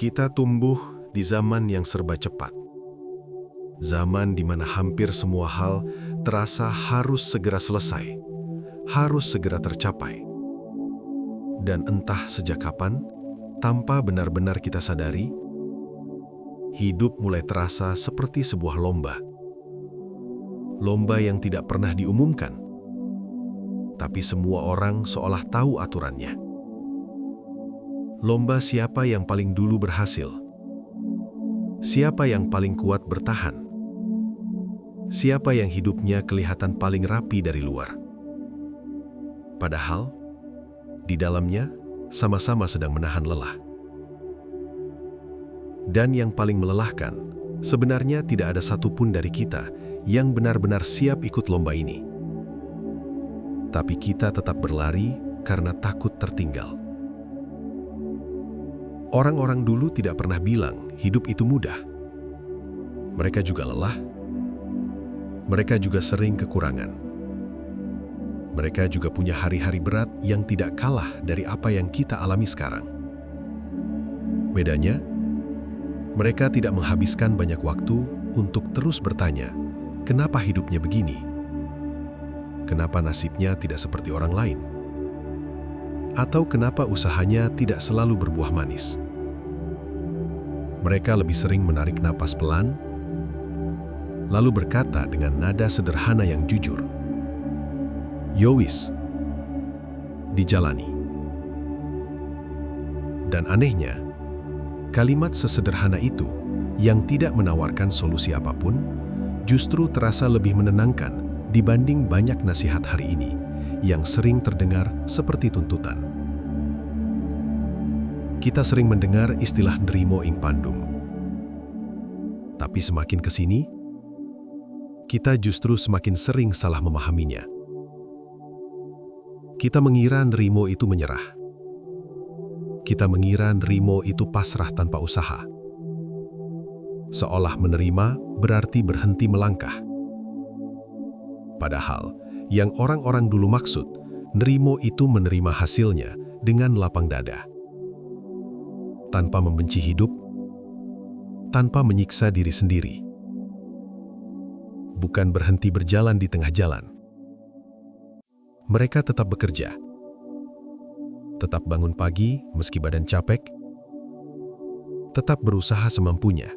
Kita tumbuh di zaman yang serba cepat. Zaman di mana hampir semua hal terasa harus segera selesai, harus segera tercapai. Dan entah sejak kapan, tanpa benar-benar kita sadari, hidup mulai terasa seperti sebuah lomba. Lomba yang tidak pernah diumumkan, tapi semua orang seolah tahu aturannya. Lomba siapa yang paling dulu berhasil, siapa yang paling kuat bertahan, siapa yang hidupnya kelihatan paling rapi dari luar. Padahal, di dalamnya sama-sama sedang menahan lelah. Dan yang paling melelahkan, sebenarnya tidak ada satupun dari kita yang benar-benar siap ikut lomba ini. Tapi kita tetap berlari karena takut tertinggal. Orang-orang dulu tidak pernah bilang hidup itu mudah. Mereka juga lelah. Mereka juga sering kekurangan. Mereka juga punya hari-hari berat yang tidak kalah dari apa yang kita alami sekarang. Bedanya, mereka tidak menghabiskan banyak waktu untuk terus bertanya, kenapa hidupnya begini? Kenapa nasibnya tidak seperti orang lain? Atau kenapa usahanya tidak selalu berbuah manis? Mereka lebih sering menarik napas pelan, lalu berkata dengan nada sederhana yang jujur, "Yowis, dijalani." Dan anehnya, kalimat sesederhana itu yang tidak menawarkan solusi apapun, justru terasa lebih menenangkan dibanding banyak nasihat hari ini yang sering terdengar seperti tuntutan. Kita sering mendengar istilah nrimo ing pandum. Tapi semakin ke sini, kita justru semakin sering salah memahaminya. Kita mengira nrimo itu menyerah. Kita mengira nrimo itu pasrah tanpa usaha. Seolah menerima berarti berhenti melangkah. Padahal, yang orang-orang dulu maksud, nrimo itu menerima hasilnya dengan lapang dada. Tanpa membenci hidup, tanpa menyiksa diri sendiri. Bukan berhenti berjalan di tengah jalan. Mereka tetap bekerja. Tetap bangun pagi meski badan capek. Tetap berusaha semampunya.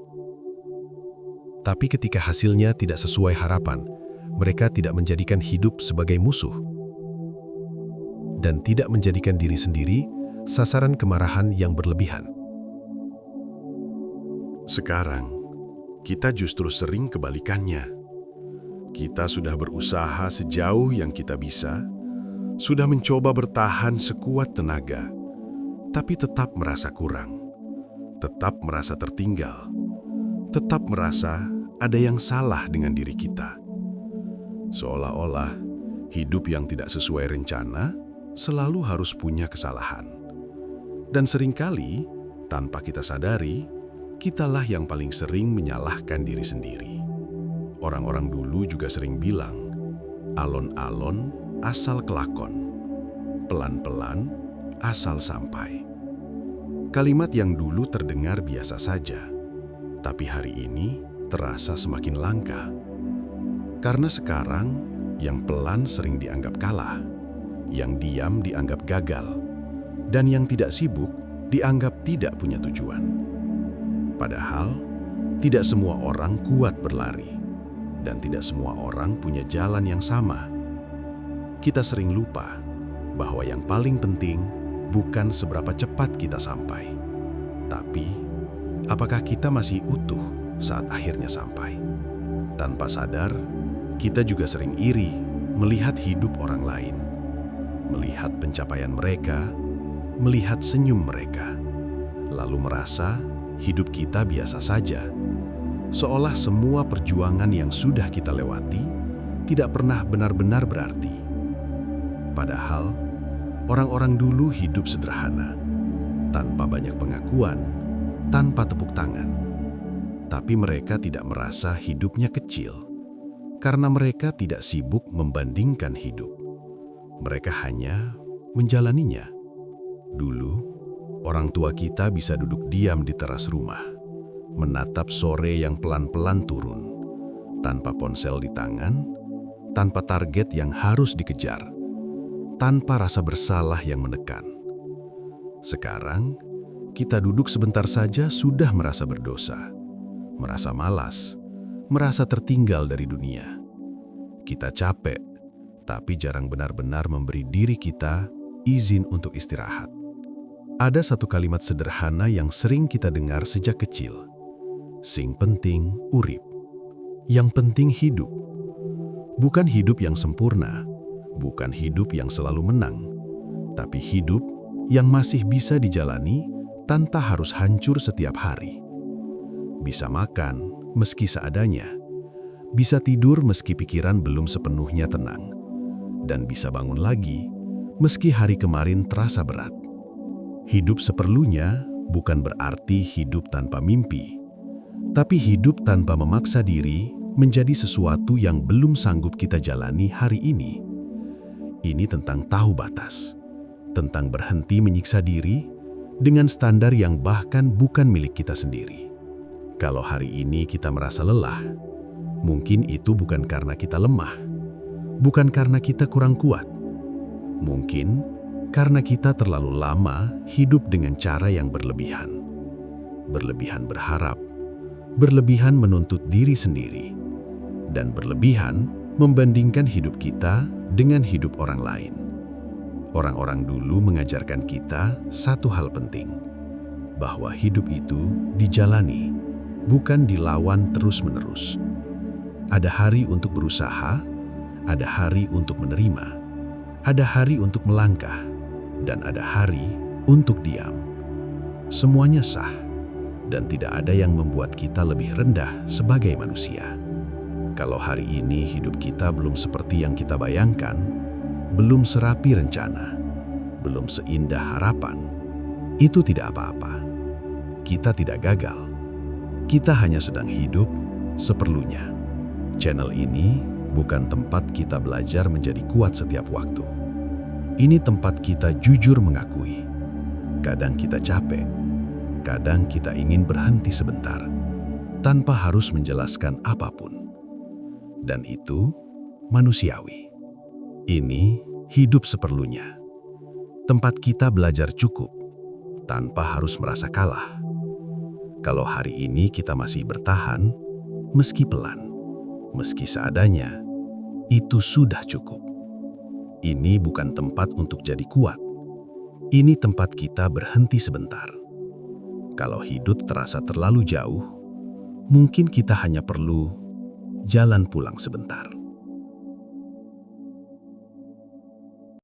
Tapi ketika hasilnya tidak sesuai harapan, mereka tidak menjadikan hidup sebagai musuh. Dan tidak menjadikan diri sendiri sasaran kemarahan yang berlebihan. Sekarang, kita justru sering kebalikannya. Kita sudah berusaha sejauh yang kita bisa, sudah mencoba bertahan sekuat tenaga, tapi tetap merasa kurang, tetap merasa tertinggal, tetap merasa ada yang salah dengan diri kita. Seolah-olah hidup yang tidak sesuai rencana selalu harus punya kesalahan. Dan seringkali, tanpa kita sadari, kitalah yang paling sering menyalahkan diri sendiri. Orang-orang dulu juga sering bilang, alon-alon asal kelakon, pelan-pelan asal sampai. Kalimat yang dulu terdengar biasa saja, tapi hari ini terasa semakin langka. Karena sekarang, yang pelan sering dianggap kalah, yang diam dianggap gagal, dan yang tidak sibuk dianggap tidak punya tujuan. Padahal, tidak semua orang kuat berlari, dan tidak semua orang punya jalan yang sama. Kita sering lupa bahwa yang paling penting bukan seberapa cepat kita sampai, tapi apakah kita masih utuh saat akhirnya sampai. Tanpa sadar, kita juga sering iri melihat hidup orang lain, melihat pencapaian mereka, melihat senyum mereka, lalu merasa hidup kita biasa saja, seolah semua perjuangan yang sudah kita lewati tidak pernah benar-benar berarti. Padahal, orang-orang dulu hidup sederhana, tanpa banyak pengakuan, tanpa tepuk tangan. Tapi mereka tidak merasa hidupnya kecil, karena mereka tidak sibuk membandingkan hidup. Mereka hanya menjalaninya, dulu Orang tua kita bisa duduk diam di teras rumah, menatap sore yang pelan-pelan turun, tanpa ponsel di tangan, tanpa target yang harus dikejar, tanpa rasa bersalah yang menekan. Sekarang, kita duduk sebentar saja sudah merasa berdosa, merasa malas, merasa tertinggal dari dunia. Kita capek, tapi jarang benar-benar memberi diri kita izin untuk istirahat. Ada satu kalimat sederhana yang sering kita dengar sejak kecil. Sing penting urip. Yang penting hidup. Bukan hidup yang sempurna, bukan hidup yang selalu menang, tapi hidup yang masih bisa dijalani tanpa harus hancur setiap hari. Bisa makan meski seadanya, bisa tidur meski pikiran belum sepenuhnya tenang, dan bisa bangun lagi meski hari kemarin terasa berat. Hidup seperlunya bukan berarti hidup tanpa mimpi, tapi hidup tanpa memaksa diri menjadi sesuatu yang belum sanggup kita jalani hari ini. Ini tentang tahu batas, tentang berhenti menyiksa diri dengan standar yang bahkan bukan milik kita sendiri. Kalau hari ini kita merasa lelah, mungkin itu bukan karena kita lemah, bukan karena kita kurang kuat. Mungkin karena kita terlalu lama hidup dengan cara yang berlebihan. Berlebihan berharap, berlebihan menuntut diri sendiri, dan berlebihan membandingkan hidup kita dengan hidup orang lain. Orang-orang dulu mengajarkan kita satu hal penting, bahwa hidup itu dijalani, bukan dilawan terus-menerus. Ada hari untuk berusaha, ada hari untuk menerima, ada hari untuk melangkah, dan ada hari untuk diam. Semuanya sah, dan tidak ada yang membuat kita lebih rendah sebagai manusia. Kalau hari ini hidup kita belum seperti yang kita bayangkan, belum serapi rencana, belum seindah harapan, itu tidak apa-apa. Kita tidak gagal. Kita hanya sedang hidup seperlunya. Channel ini bukan tempat kita belajar menjadi kuat setiap waktu. Ini tempat kita jujur mengakui. Kadang kita capek, kadang kita ingin berhenti sebentar, tanpa harus menjelaskan apapun. Dan itu manusiawi. Ini hidup seperlunya. Tempat kita belajar cukup, tanpa harus merasa kalah. Kalau hari ini kita masih bertahan, meski pelan, meski seadanya, itu sudah cukup. Ini bukan tempat untuk jadi kuat. Ini tempat kita berhenti sebentar. Kalau hidup terasa terlalu jauh, mungkin kita hanya perlu jalan pulang sebentar.